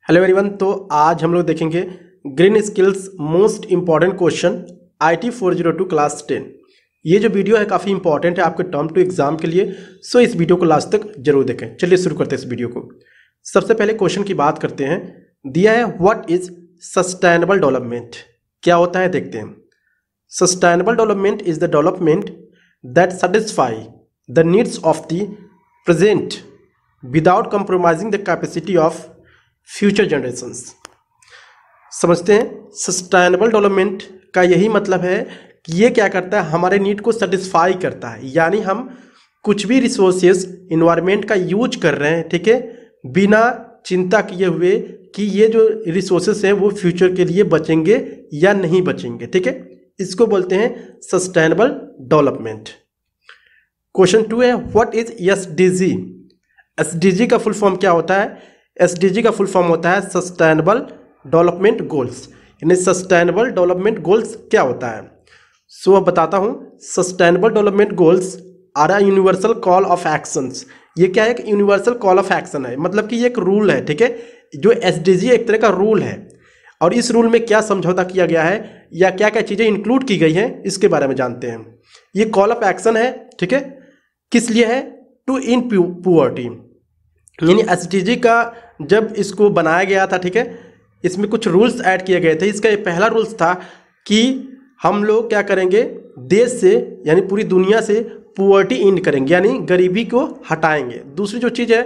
Hello everyone. तो आज हम लोग देखेंगे green skills most important question IT 402 class 10। ये जो वीडियो है काफ़ी इंपॉर्टेंट है आपके टर्म टू एग्जाम के लिए, सो इस वीडियो को लास्ट तक जरूर देखें। चलिए शुरू करते हैं इस वीडियो को। सबसे पहले क्वेश्चन की बात करते हैं। दिया है व्हाट इज सस्टेनेबल डेवलपमेंट, क्या होता है देखते हैं। Sustainable development is the development that satisfy the needs of the present without compromising the capacity of future generations. समझते हैं, सस्टेनेबल डेवलपमेंट का यही मतलब है कि ये क्या करता है, हमारे नीड को सेटिस्फाई करता है। यानी हम कुछ भी रिसोर्सेज इन्वायरमेंट का यूज कर रहे हैं, ठीक है, बिना चिंता किए हुए कि ये जो रिसोर्सेज हैं वो फ्यूचर के लिए बचेंगे या नहीं बचेंगे, ठीक है। इसको बोलते हैं सस्टेनेबल डेवलपमेंट। क्वेश्चन 2 है व्हाट इज SDG। SDG का फुल फॉर्म क्या होता है। SDG का फुल फॉर्म होता है सस्टेनेबल डेवलपमेंट गोल्स। यानी सस्टेनेबल डेवलपमेंट गोल्स क्या होता है। सो अब बताता हूँ। Sustainable development goals are a universal call of actions. ये क्या है, एक यूनिवर्सल कॉल ऑफ एक्शन है, मतलब कि ये एक रूल है, ठीक है। जो SDG एक तरह का रूल है, और इस रूल में क्या समझौता किया गया है या क्या क्या चीज़ें इंक्लूड की गई हैं इसके बारे में जानते हैं। ये कॉल ऑफ एक्शन है, ठीक है। किस लिए है, टू इन पुअर्टी। यानी SDG का जब इसको बनाया गया था, ठीक है, इसमें कुछ रूल्स ऐड किए गए थे। इसका ये पहला रूल्स था कि हम लोग क्या करेंगे, देश से यानी पूरी दुनिया से पुअर्टी एंड करेंगे, यानी गरीबी को हटाएंगे। दूसरी जो चीज़ है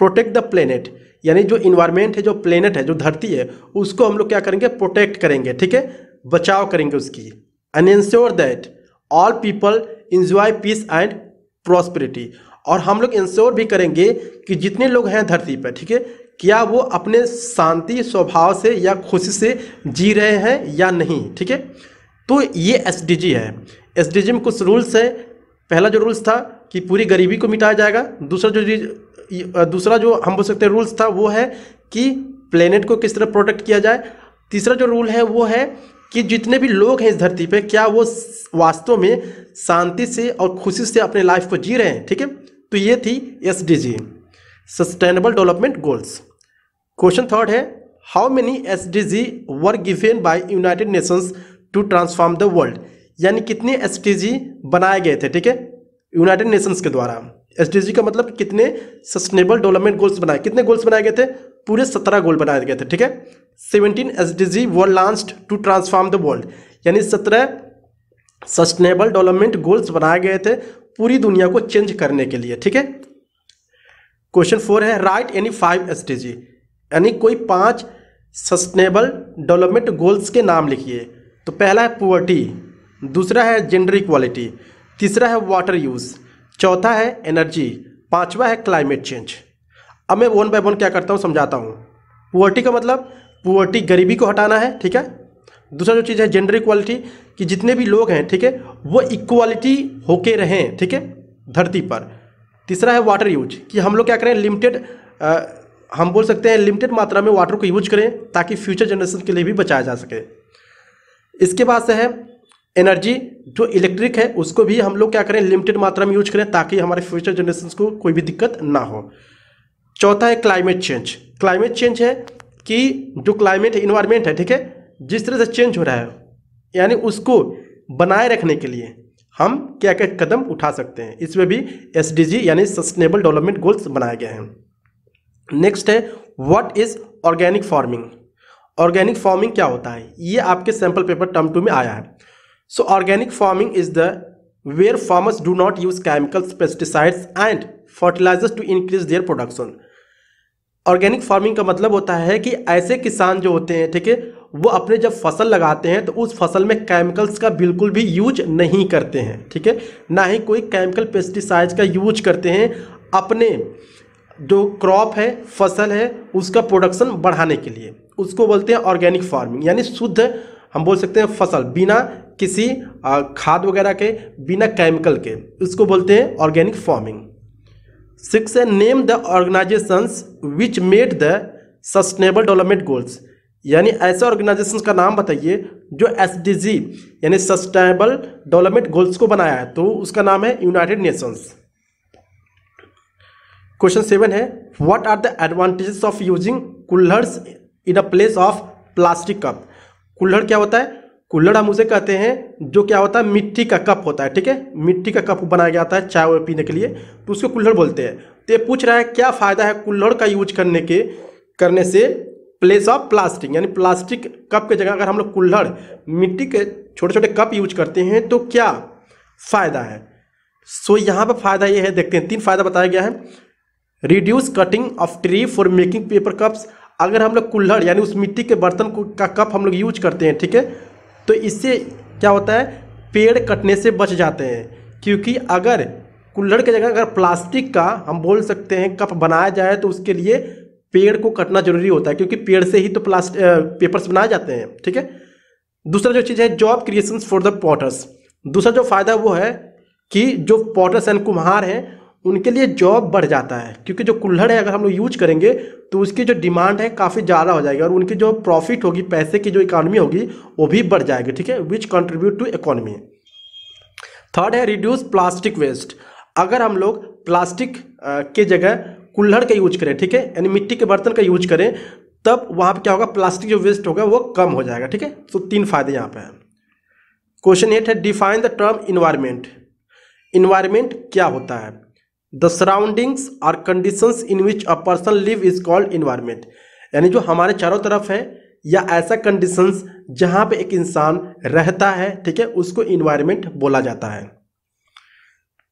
प्रोटेक्ट द प्लेनेट, यानी जो इन्वायरमेंट है, जो प्लेनेट है, जो धरती है, उसको हम लोग क्या करेंगे, प्रोटेक्ट करेंगे, ठीक है, बचाव करेंगे उसकी। And ensure that all people enjoy peace and prosperity. और हम लोग इंश्योर भी करेंगे कि जितने लोग हैं धरती पर, ठीक है, क्या वो अपने शांति स्वभाव से या खुशी से जी रहे हैं या नहीं, ठीक है। तो ये SDG है। SDG में कुछ रूल्स है। पहला जो रूल्स था कि पूरी गरीबी को मिटाया जाएगा। दूसरा जो हम बोल सकते हैं रूल्स था वो है कि प्लेनेट को किस तरह प्रोटेक्ट किया जाए। तीसरा जो रूल है वो है कि जितने भी लोग हैं इस धरती पे क्या वो वास्तव में शांति से और खुशी से अपने लाइफ को जी रहे हैं, ठीक है। तो ये थी SDG, sustainable development goals. Question 3 है how many SDG were given by United Nations to transform the world. यानी कितने SDG बनाए गए थे, ठीक है, यूनाइटेड नेशंस के द्वारा। SDG का मतलब कितने सस्टेनेबल डेवलपमेंट गोल्स बनाए, कितने गोल्स बनाए गए थे, पूरे 17 गोल बनाए गए थे, ठीक है। 17 SDG were launched to transform the world. यानी 17 सस्टेनेबल डेवलपमेंट गोल्स बनाए गए थे पूरी दुनिया को चेंज करने के लिए, ठीक है। क्वेश्चन 4 है राइट एनी 5 SDG। यानी कोई 5 सस्टेनेबल डेवलपमेंट गोल्स के नाम लिखिए। तो पहला है पुअर्टी, दूसरा है जेंडर इक्वालिटी, तीसरा है वाटर यूज, चौथा है एनर्जी, पांचवा है क्लाइमेट चेंज। अब मैं वन बाय वन क्या करता हूँ समझाता हूँ। पुअर्टी का मतलब पुअर्टी गरीबी को हटाना है, ठीक है। दूसरा जो चीज़ है जेंडर इक्वालिटी, कि जितने भी लोग हैं, ठीक है, वो इक्वालिटी होके रहें, ठीक है, धरती पर। तीसरा है वाटर यूज, कि हम लोग क्या करें, लिमिटेड हम बोल सकते हैं लिमिटेड मात्रा में वाटर को यूज करें ताकि फ्यूचर जनरेशन के लिए भी बचाया जा सके। इसके बाद से है एनर्जी, जो इलेक्ट्रिक है उसको भी हम लोग क्या करें, लिमिटेड मात्रा में यूज करें ताकि हमारे फ्यूचर जनरेशन को कोई भी दिक्कत ना हो। चौथा है क्लाइमेट चेंज। क्लाइमेट चेंज है कि जो क्लाइमेट इन्वायरमेंट है, ठीक है, जिस तरह से चेंज हो रहा है, यानी उसको बनाए रखने के लिए हम क्या क्या कदम उठा सकते हैं। इसमें भी SDG यानी सस्टेनेबल डेवलपमेंट गोल्स बनाए गए हैं। नेक्स्ट है what is organic farming. Organic farming क्या होता है, ये आपके सैंपल पेपर टर्म 2 में आया है। So organic farming is the where farmers do not use chemicals, pesticides and fertilizers to increase their production. Organic farming का मतलब होता है कि ऐसे किसान जो होते हैं, ठीक है, वो अपने जब फसल लगाते हैं तो उस फसल में केमिकल्स का बिल्कुल भी यूज नहीं करते हैं, ठीक है, ना ही कोई केमिकल पेस्टिसाइड्स का यूज करते हैं अपने जो क्रॉप है, फसल है, उसका प्रोडक्शन बढ़ाने के लिए। उसको बोलते हैं ऑर्गेनिक फार्मिंग, यानी शुद्ध हम बोल सकते हैं फसल बिना किसी खाद वगैरह के, बिना केमिकल के, उसको बोलते हैं ऑर्गेनिक फार्मिंग। 6 है name the organisations which made the sustainable development goals. यानी ऐसे ऑर्गेनाइजेशंस का नाम बताइए जो SDG यानी सस्टेनेबल डेवलपमेंट गोल्स को बनाया है। तो उसका नाम है यूनाइटेड नेशंस। क्वेश्चन 7 है what are the advantages of using kulhads in a place of plastic cup. कुल्हड़ क्या होता है? कुल्हड़ हम उसे कहते हैं जो क्या होता है, मिट्टी का कप होता है, ठीक है, मिट्टी का कप बनाया जाता है चाय पीने के लिए, तो उसको कुल्हड़ बोलते हैं। तो ये पूछ रहा है क्या फ़ायदा है कुल्हड़ का यूज करने से प्लेस ऑफ प्लास्टिक, यानी प्लास्टिक कप के जगह अगर हम लोग कुल्हड़ मिट्टी के छोटे छोटे कप यूज करते हैं तो क्या फ़ायदा है। सो यहाँ पर फ़ायदा ये है, देखते हैं 3 फायदा बताया गया है। Reduce cutting of tree for making paper cups. अगर हम लोग कुल्हड़ यानी उस मिट्टी के बर्तन का कप हम लोग यूज करते हैं, ठीक है, तो इससे क्या होता है, पेड़ कटने से बच जाते हैं। क्योंकि अगर कुल्हड़ की जगह अगर प्लास्टिक का हम बोल सकते हैं कप बनाया जाए तो उसके लिए पेड़ को कटना जरूरी होता है, क्योंकि पेड़ से ही तो पेपर्स बनाए जाते हैं, ठीक है। दूसरा जो चीज़ है job creation for the potters. दूसरा जो फायदा वो है कि जो पॉटर्स एंड कुम्हार हैं उनके लिए जॉब बढ़ जाता है, क्योंकि जो कुल्हड़ है अगर हम लोग यूज करेंगे तो उसकी जो डिमांड है काफ़ी ज़्यादा हो जाएगी और उनकी जो प्रॉफिट होगी, पैसे की जो इकॉनमी होगी वो भी बढ़ जाएगी, ठीक है, विच कंट्रीब्यूट टू इकोनॉमी। थर्ड है रिड्यूस प्लास्टिक वेस्ट। अगर हम लोग प्लास्टिक के जगह कुल्हड़ का यूज करें, ठीक है, यानी मिट्टी के बर्तन का यूज करें, तब वहाँ पर क्या होगा, प्लास्टिक जो वेस्ट होगा वो कम हो जाएगा, ठीक है। तो 3 फायदे यहाँ पे हैं। क्वेश्चन 8 है define the term environment. Environment क्या होता है? द सराउंडिंग्स और conditions in which a person live is called environment. यानी जो हमारे चारों तरफ है या ऐसा कंडीशंस जहाँ पे एक इंसान रहता है, ठीक है, उसको इन्वायरमेंट बोला जाता है।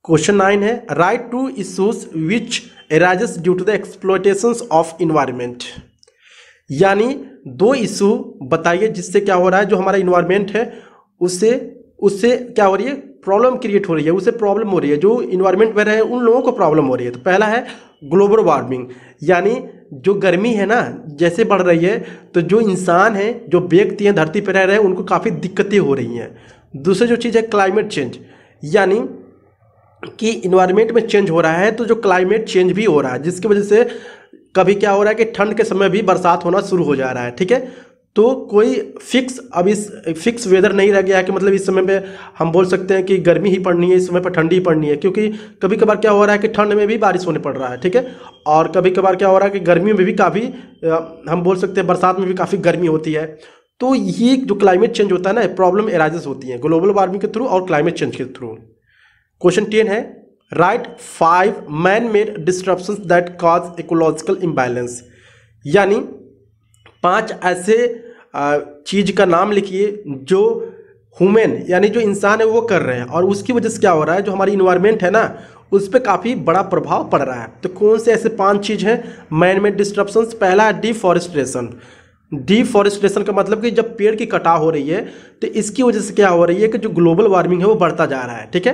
क्वेश्चन 9 है write two issues which arises due to the exploitations of environment. यानी 2 इशू बताइए जिससे क्या हो रहा है, जो हमारा इन्वायरमेंट है उससे क्या हो रही है, प्रॉब्लम क्रिएट हो रही है, उसे प्रॉब्लम हो रही है, जो इन्वायरमेंट में रहे उन लोगों को प्रॉब्लम हो रही है। तो पहला है ग्लोबल वार्मिंग, यानी जो गर्मी है ना जैसे बढ़ रही है तो जो इंसान है, जो व्यक्ति हैं धरती पर रह रहे हैं उनको काफ़ी दिक्कतें हो रही हैं। दूसरी जो चीज़ है क्लाइमेट चेंज, यानी कि इन्वायरमेंट में चेंज हो रहा है तो जो क्लाइमेट चेंज भी हो रहा है, जिसकी वजह से कभी क्या हो रहा है कि ठंड के समय भी बरसात होना शुरू हो जा रहा है, ठीक है। तो कोई फिक्स वेदर नहीं रह गया है कि मतलब इस समय पे हम बोल सकते हैं कि गर्मी ही पड़नी है, इस समय पर ठंडी ही पड़नी है, क्योंकि कभी कभार क्या हो रहा है कि ठंड में भी बारिश होने पड़ रहा है, ठीक है, और कभी कभार क्या हो रहा है कि गर्मी में भी काफ़ी हम बोल सकते हैं बरसात में भी काफ़ी गर्मी होती है। तो ये जो क्लाइमेट चेंज होता है ना, प्रॉब्लम एराइजेस होती है ग्लोबल वार्मिंग के थ्रू और क्लाइमेट चेंज के थ्रू। क्वेश्चन 10 है right 5 man made disruptions that cause ecological imbalance. यानी 5 ऐसे चीज का नाम लिखिए जो ह्यूमन यानी जो इंसान है वो कर रहे हैं और उसकी वजह से क्या हो रहा है, जो हमारी इन्वायरमेंट है ना उस पर काफ़ी बड़ा प्रभाव पड़ रहा है। तो कौन से ऐसे 5 चीज़ हैं मैन मेड डिस्ट्रप्शंस? पहला है डिफॉरेस्टेशन। डिफॉरेस्टेशन का मतलब कि जब पेड़ की कटाव हो रही है तो इसकी वजह से क्या हो रही है कि जो ग्लोबल वार्मिंग है वो बढ़ता जा रहा है, ठीक है,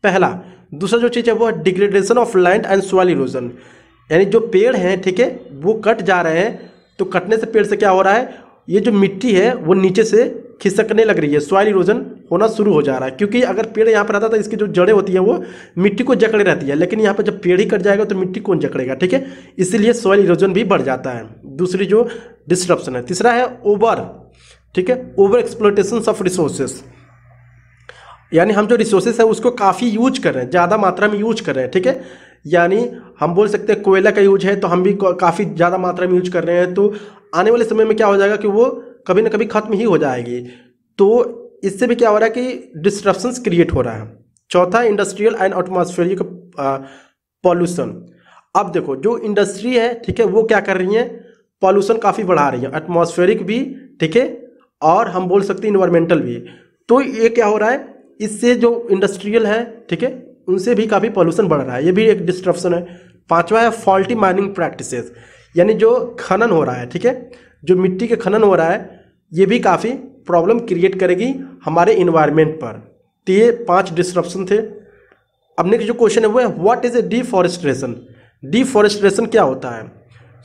पहला। दूसरा जो चीज़ है वो है degradation of land and soil erosion, यानी जो पेड़ हैं, ठीक है, वो कट जा रहे हैं, तो कटने से पेड़ से क्या हो रहा है, ये जो मिट्टी है वो नीचे से खिसकने लग रही है, सॉइल इरोजन होना शुरू हो जा रहा है। क्योंकि अगर पेड़ यहाँ पर रहता तो इसकी जो जड़ें होती हैं वो मिट्टी को जकड़े रहती है, लेकिन यहाँ पर जब पेड़ ही कट जाएगा तो मिट्टी कौन जकड़ेगा, ठीक है, इसीलिए सॉइल इरोजन भी बढ़ जाता है। दूसरी जो डिस्ट्रप्शन है। तीसरा है ओवर, ठीक है, ओवर एक्सप्लॉयटेशन ऑफ रिसोर्सेस, यानी हम जो रिसोर्सेस है उसको काफ़ी यूज कर रहे हैं, ज़्यादा मात्रा में यूज कर रहे हैं, ठीक है, यानी हम बोल सकते हैं कोयला का यूज है तो हम भी काफ़ी ज़्यादा मात्रा में यूज कर रहे हैं, तो आने वाले समय में क्या हो जाएगा कि वो कभी ना कभी खत्म ही हो जाएगी। तो इससे भी क्या हो रहा है कि डिस्ट्रप्शंस क्रिएट हो रहा है। चौथा इंडस्ट्रियल एंड एटमॉस्फेरिक पॉल्यूशन। अब देखो जो इंडस्ट्री है, ठीक है, वो क्या कर रही है, पॉल्यूशन काफ़ी बढ़ा रही है, एटमॉस्फेरिक भी, ठीक है, और हम बोल सकते हैं इन्वायरमेंटल भी। तो ये क्या हो रहा है, इससे जो इंडस्ट्रियल है, ठीक है, उनसे भी काफ़ी पॉल्यूशन बढ़ रहा है, ये भी एक डिस्ट्रप्शन है। पांचवा है फॉल्टी माइनिंग प्रैक्टिसेस, यानी जो खनन हो रहा है, ठीक है, जो मिट्टी के खनन हो रहा है, ये भी काफ़ी प्रॉब्लम क्रिएट करेगी हमारे इन्वायरमेंट पर। तो ये 5 डिस्ट्रप्शन थे। अब नेक्स्ट जो क्वेश्चन है वो है what is a deforestation. Deforestation क्या होता है?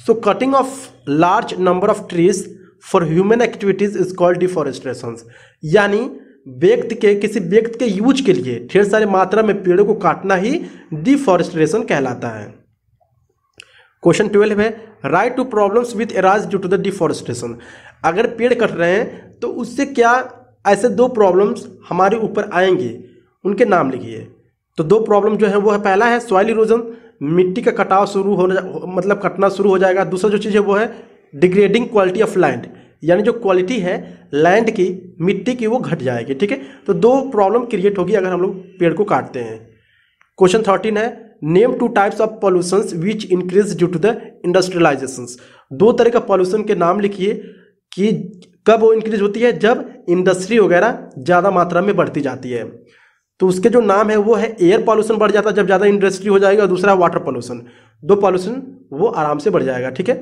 सो cutting of large number of trees for human activities is called deforestation, यानी किसी व्यक्ति के यूज के लिए ढेर सारी मात्रा में पेड़ों को काटना ही डिफॉरेस्टेशन कहलाता है। क्वेश्चन 12 है write two problems with arise due to the deforestation. अगर पेड़ कट रहे हैं तो उससे क्या ऐसे 2 प्रॉब्लम्स हमारे ऊपर आएंगे, उनके नाम लिखिए। तो 2 प्रॉब्लम जो है वो है, पहला है सॉइल इरोजन, मिट्टी का कटाव शुरू होना मतलब कटना शुरू हो जाएगा। दूसरा जो चीज़ है वो है डिग्रेडिंग क्वालिटी ऑफ लैंड, यानी जो क्वालिटी है लैंड की, मिट्टी की, वो घट जाएगी। ठीक है, तो दो प्रॉब्लम क्रिएट होगी अगर हम लोग पेड़ को काटते हैं। क्वेश्चन 13 है name 2 types of pollutions which increase due to the industrialisations. 2 तरह का पॉल्यूशन के नाम लिखिए कि कब वो इंक्रीज होती है, जब इंडस्ट्री वगैरह ज़्यादा मात्रा में बढ़ती जाती है। तो उसके जो नाम है वो है एयर पॉल्यूशन बढ़ जाता है जब ज़्यादा इंडस्ट्री हो जाएगा, और दूसरा वाटर पॉल्यूशन। 2 पॉल्यूशन वो आराम से बढ़ जाएगा। ठीक है,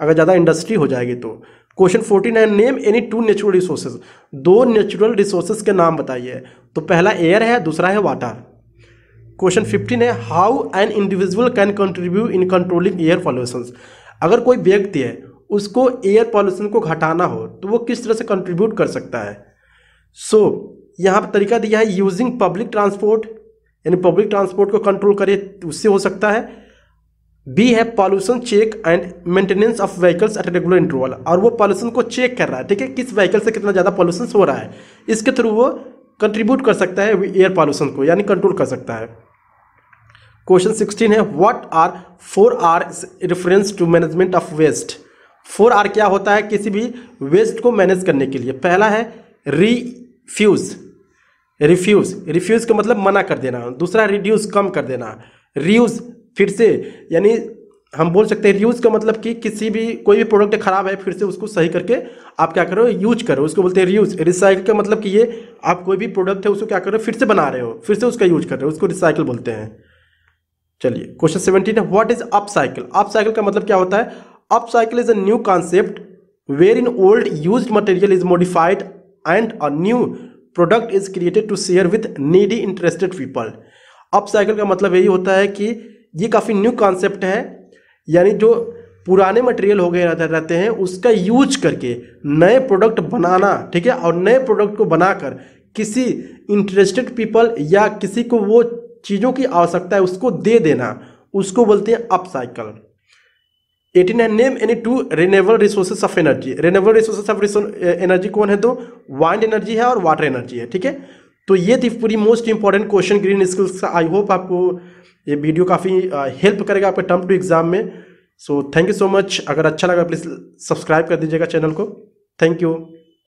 अगर ज़्यादा इंडस्ट्री हो जाएगी तो। क्वेश्चन 14 है name any 2 natural resources. 2 natural resources के नाम बताइए। तो पहला एयर है, दूसरा है वाटर। क्वेश्चन 15 है how an individual can contribute in controlling air pollution. अगर कोई व्यक्ति है उसको एयर पॉल्यूशन को घटाना हो तो वो किस तरह से कंट्रीब्यूट कर सकता है। यहाँ पर तरीका दिया है यूजिंग पब्लिक ट्रांसपोर्ट, यानी पब्लिक ट्रांसपोर्ट को कंट्रोल करे, उससे हो सकता है। बी है pollution check and maintenance of vehicles at regular interval, और वो पॉल्यूशन को चेक कर रहा है। ठीक है, किस व्हीकल से कितना ज़्यादा पॉल्यूशन हो रहा है, इसके थ्रू वो कंट्रीब्यूट कर सकता है एयर पॉल्यूशन को, यानी कंट्रोल कर सकता है। क्वेश्चन 16 है what are 4 R reference to management of waste. 4 R क्या होता है किसी भी वेस्ट को मैनेज करने के लिए। पहला है रिफ्यूज, रिफ्यूज का मतलब मना कर देना। दूसरा रिड्यूस, कम कर देना। रीयूज, फिर से, यानी हम बोल सकते हैं रीयूज का मतलब कि किसी भी कोई भी प्रोडक्ट खराब है फिर से उसको सही करके आप क्या करो, यूज करो, उसको बोलते हैं रीयूज। रिसाइकिल का मतलब कि ये आप कोई भी प्रोडक्ट है उसको क्या कर रहे हो, फिर से बना रहे हो, फिर से उसका यूज कर रहे हो, उसको रिसाइकिल बोलते हैं। चलिए क्वेश्चन 17 है व्हाट इज अपसाइकिल। अपसाइकिल का मतलब क्या होता है। Upcycle is a new concept wherein old used material is modified and a new product is created to share with needy interested people. Upcycle का मतलब यही होता है कि ये काफ़ी न्यू कॉन्सेप्ट है, यानी जो पुराने मटेरियल हो गए रहते हैं उसका यूज करके नए प्रोडक्ट बनाना। ठीक है, और नए प्रोडक्ट को बनाकर किसी इंटरेस्टेड पीपल या किसी को वो चीज़ों की आवश्यकता है उसको दे देना, उसको बोलते हैं अपसाइकिल। 18 है name any 2 renewable resources of energy. Renewable resources of energy कौन है, तो वाइंड एनर्जी है और वाटर एनर्जी है। ठीक है, तो ये थी पूरी most important question green skills का। आई होप आपको ये वीडियो काफ़ी हेल्प करेगा आपके टर्म टू एग्जाम में। So thank you so much. अगर अच्छा लगा प्लीज़ सब्सक्राइब कर दीजिएगा चैनल को। Thank you.